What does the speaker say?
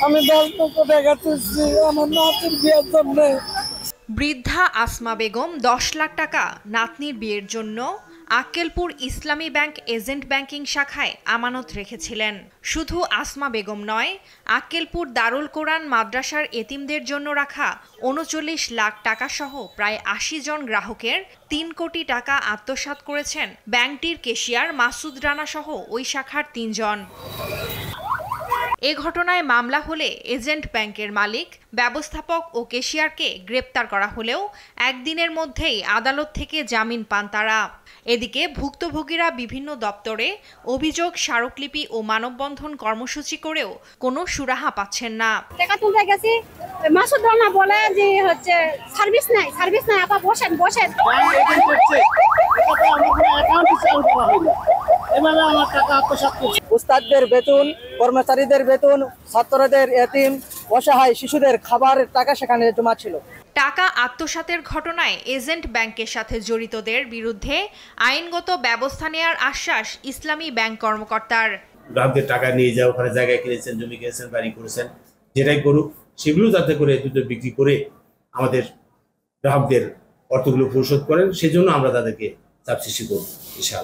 আমি 10 লক্ষ টাকা তুলছি আমার নাতির বিয়ের জন্য। বৃদ্ধা আসমা বেগম 10 লাখ টাকা নাতনির বিয়ের জন্য আক্কেলপুর ইসলামী ব্যাংক এজেন্ট ব্যাংকিং শাখায় আমানত রেখেছিলেন। শুধু আসমা বেগম নয়, আক্কেলপুর দারুল কোরআন মাদ্রাসার এতিমদের জন্য রাখা ৩৯ লাখ টাকা সহ প্রায় ৮০ জন গ্রাহকের ৩ কোটি টাকা আত্মসাৎ করেছেন ব্যাংকটির কেশিয়ার মাসুদ রানা সহ ওই শাখার ৩ জন। এ ঘটনায় মামলা হলে এজেন্ট ব্যাংকের মালিক, ব্যবস্থাপক ও কেশিয়ারকে গ্রেপ্তার করা হলেও একদিনের মধ্যেই আদালত থেকে জামিন পান তারা। এদিকে ভুক্তভোগীরা বিভিন্ন দপ্তরে অভিযোগ স্মারকলিপি ও মানববন্ধন কর্মসূচি করেও কোনো সুরাহা পাচ্ছেন না। টাকা তুলতে গেছি, মাসুদ রানা বলে যে হচ্ছে সার্ভিস নাই আপা বসেন। উস্তাদদের বেতন, কর্মচারীদের বেতন, ছাত্রদের এতিম, অসহায় শিশুদের খাবারের টাকা সেখানে জমা ছিল। টাকা আত্মসাতের ঘটনায় এজেন্ট ব্যাংকের সাথে জড়িতদের বিরুদ্ধে আইনগত ব্যবস্থা নেওয়ার আশ্বাস ইসলামী ব্যাংক কর্মকর্তার। গ্রাহকদের টাকা নিয়ে যাও, ওখানে জায়গা কিনেছেন, জমি কিনেছেন, বাড়ি করেছেন, যেটাই করুক সেগুলো যাতে করে দুটো বিক্রি করে আমাদের গ্রাহকদের অর্থগুলো পরিশোধ করেন, সেজন্য আমরা তাদেরকে চাপ সৃষ্টি করব ইনশাআল্লাহ।